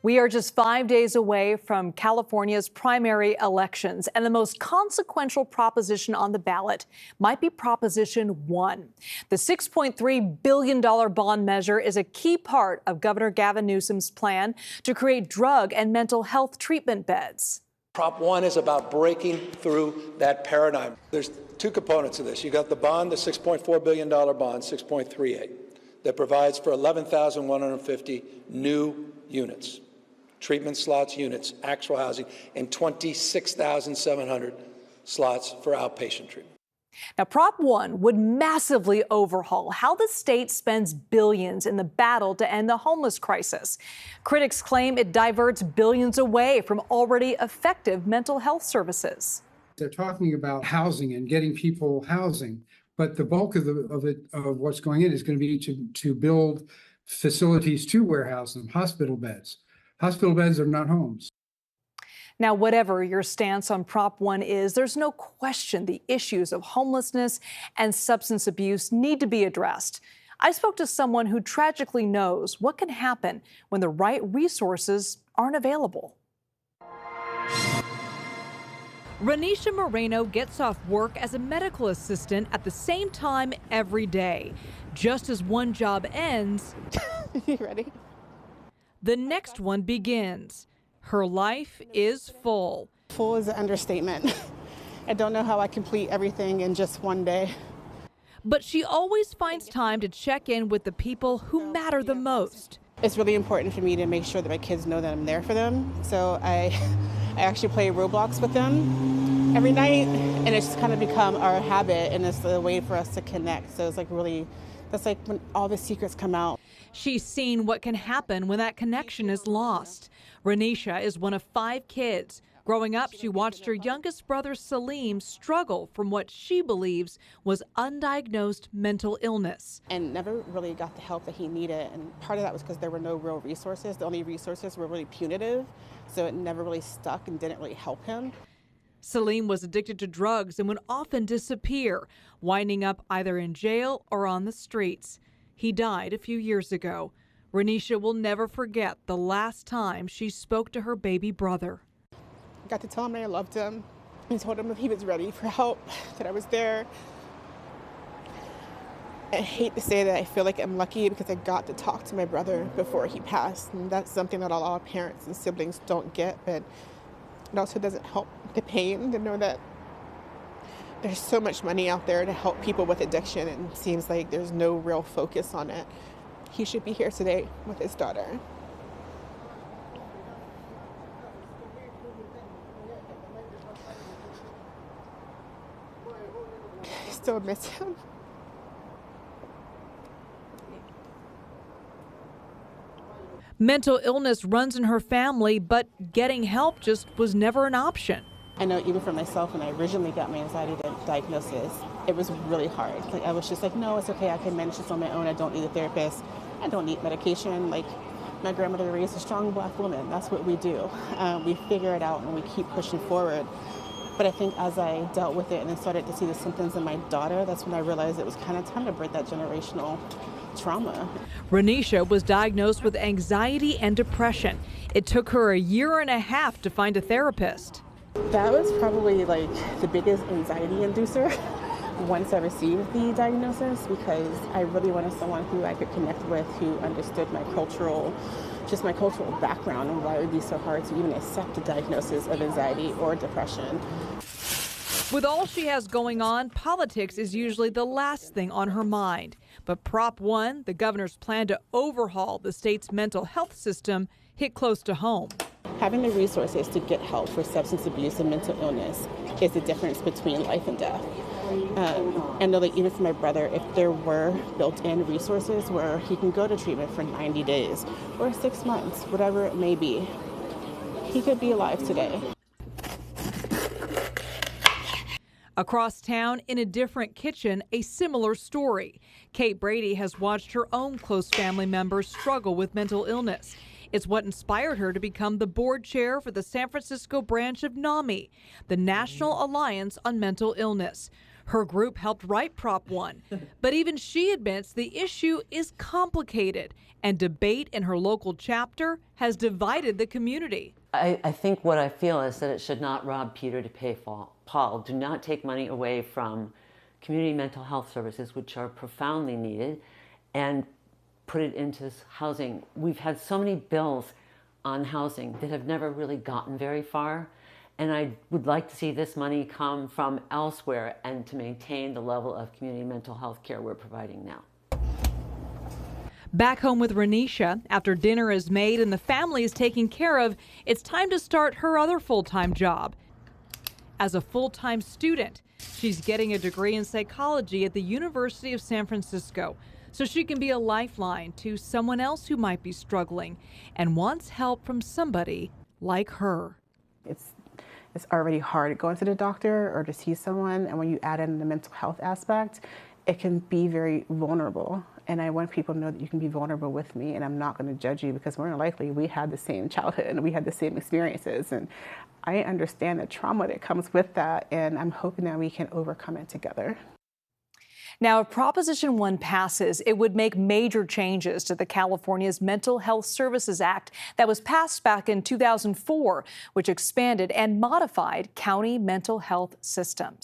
We are just 5 days away from California's primary elections, and the most consequential proposition on the ballot might be Proposition 1. The $6.3 billion bond measure is a key part of Governor Gavin Newsom's plan to create drug and mental health treatment beds. Prop 1 is about breaking through that paradigm. There's two components of this. You got the bond, the $6.4 billion bond, 6.38, that provides for 11,150 new units. Treatment slots, units, actual housing, and 26,700 slots for outpatient treatment. Now, Prop 1 would massively overhaul how the state spends billions in the battle to end the homeless crisis. Critics claim it diverts billions away from already effective mental health services. They're talking about housing and getting people housing, but the bulk of what's going in is going to be to build facilities to warehouse them, hospital beds. Hospital beds are not homes. Now, whatever your stance on Prop 1 is, there's no question the issues of homelessness and substance abuse need to be addressed. I spoke to someone who tragically knows what can happen when the right resources aren't available. Renisha Moreno gets off work as a medical assistant at the same time every day. Just as one job ends, You ready? the next one begins. Her life is full. Full is an understatement. I don't know how I complete everything in just one day. But she always finds time to check in with the people who matter the most. It's really important for me to make sure that my kids know that I'm there for them. So I actually play Roblox with them every night, and it's just kind of become our habit, and it's a way for us to connect. So it's like really, that's like when all the secrets come out. She's seen what can happen when that connection is lost. Renisha is one of 5 kids. Growing up, she watched her youngest brother Salim struggle from what she believes was undiagnosed mental illness. And never really got the help that he needed. And part of that was because there were no real resources. The only resources were really punitive. So it never really stuck and didn't really help him. Salim was addicted to drugs and would often disappear, winding up either in jail or on the streets. He died a few years ago. Renisha will never forget the last time she spoke to her baby brother. I got to tell him that I loved him and told him if he was ready for help, that I was there. I hate to say that I feel like I'm lucky because I got to talk to my brother before he passed. And that's something that a lot of parents and siblings don't get, but it also doesn't help the pain to know that there's so much money out there to help people with addiction, and it seems like there's no real focus on it. He should be here today with his daughter. I still miss him. Mental illness runs in her family, but getting help just was never an option. I know even for myself, when I originally got my anxiety diagnosis, it was really hard. Like I was just like, no, it's okay. I can manage this on my own. I don't need a therapist. I don't need medication. Like my grandmother raised a strong Black woman. That's what we do. We figure it out and we keep pushing forward. But I think as I dealt with it and then started to see the symptoms in my daughter, that's when I realized it was kind of time to break that generational trauma. Renisha was diagnosed with anxiety and depression. It took her a year and a half to find a therapist. That was probably like the biggest anxiety inducer once I received the diagnosis, because I really wanted someone who I could connect with, who understood my cultural background and why it would be so hard to even accept a diagnosis of anxiety or depression. With all she has going on, politics is usually the last thing on her mind. But Prop 1, the governor's plan to overhaul the state's mental health system, hit close to home. Having the resources to get help for substance abuse and mental illness is the difference between life and death. I know that even for my brother, if there were built-in resources where he can go to treatment for 90 days or 6 months, whatever it may be, he could be alive today. Across town, in a different kitchen, a similar story. Kate Brady has watched her own close family members struggle with mental illness. It's what inspired her to become the board chair for the San Francisco branch of NAMI, the National Alliance on Mental Illness. Her group helped write Prop 1, but even she admits the issue is complicated, and debate in her local chapter has divided the community. I think what I feel is that it should not rob Peter to pay Paul. Do not take money away from community mental health services, which are profoundly needed, and put it into housing. We've had so many bills on housing that have never really gotten very far. And I would like to see this money come from elsewhere and to maintain the level of community mental health care we're providing now. Back home with Renisha, after dinner is made and the family is taken care of, it's time to start her other full-time job. As a full-time student, she's getting a degree in psychology at the University of San Francisco, so she can be a lifeline to someone else who might be struggling and wants help from somebody like her. It's already hard going to the doctor or to see someone, and when you add in the mental health aspect, it can be very vulnerable. And I want people to know that you can be vulnerable with me, and I'm not going to judge you, because more than likely we had the same childhood and we had the same experiences, and I understand the trauma that comes with that, and I'm hoping that we can overcome it together. Now, if Proposition 1 passes, it would make major changes to the California's Mental Health Services Act that was passed back in 2004, which expanded and modified county mental health systems.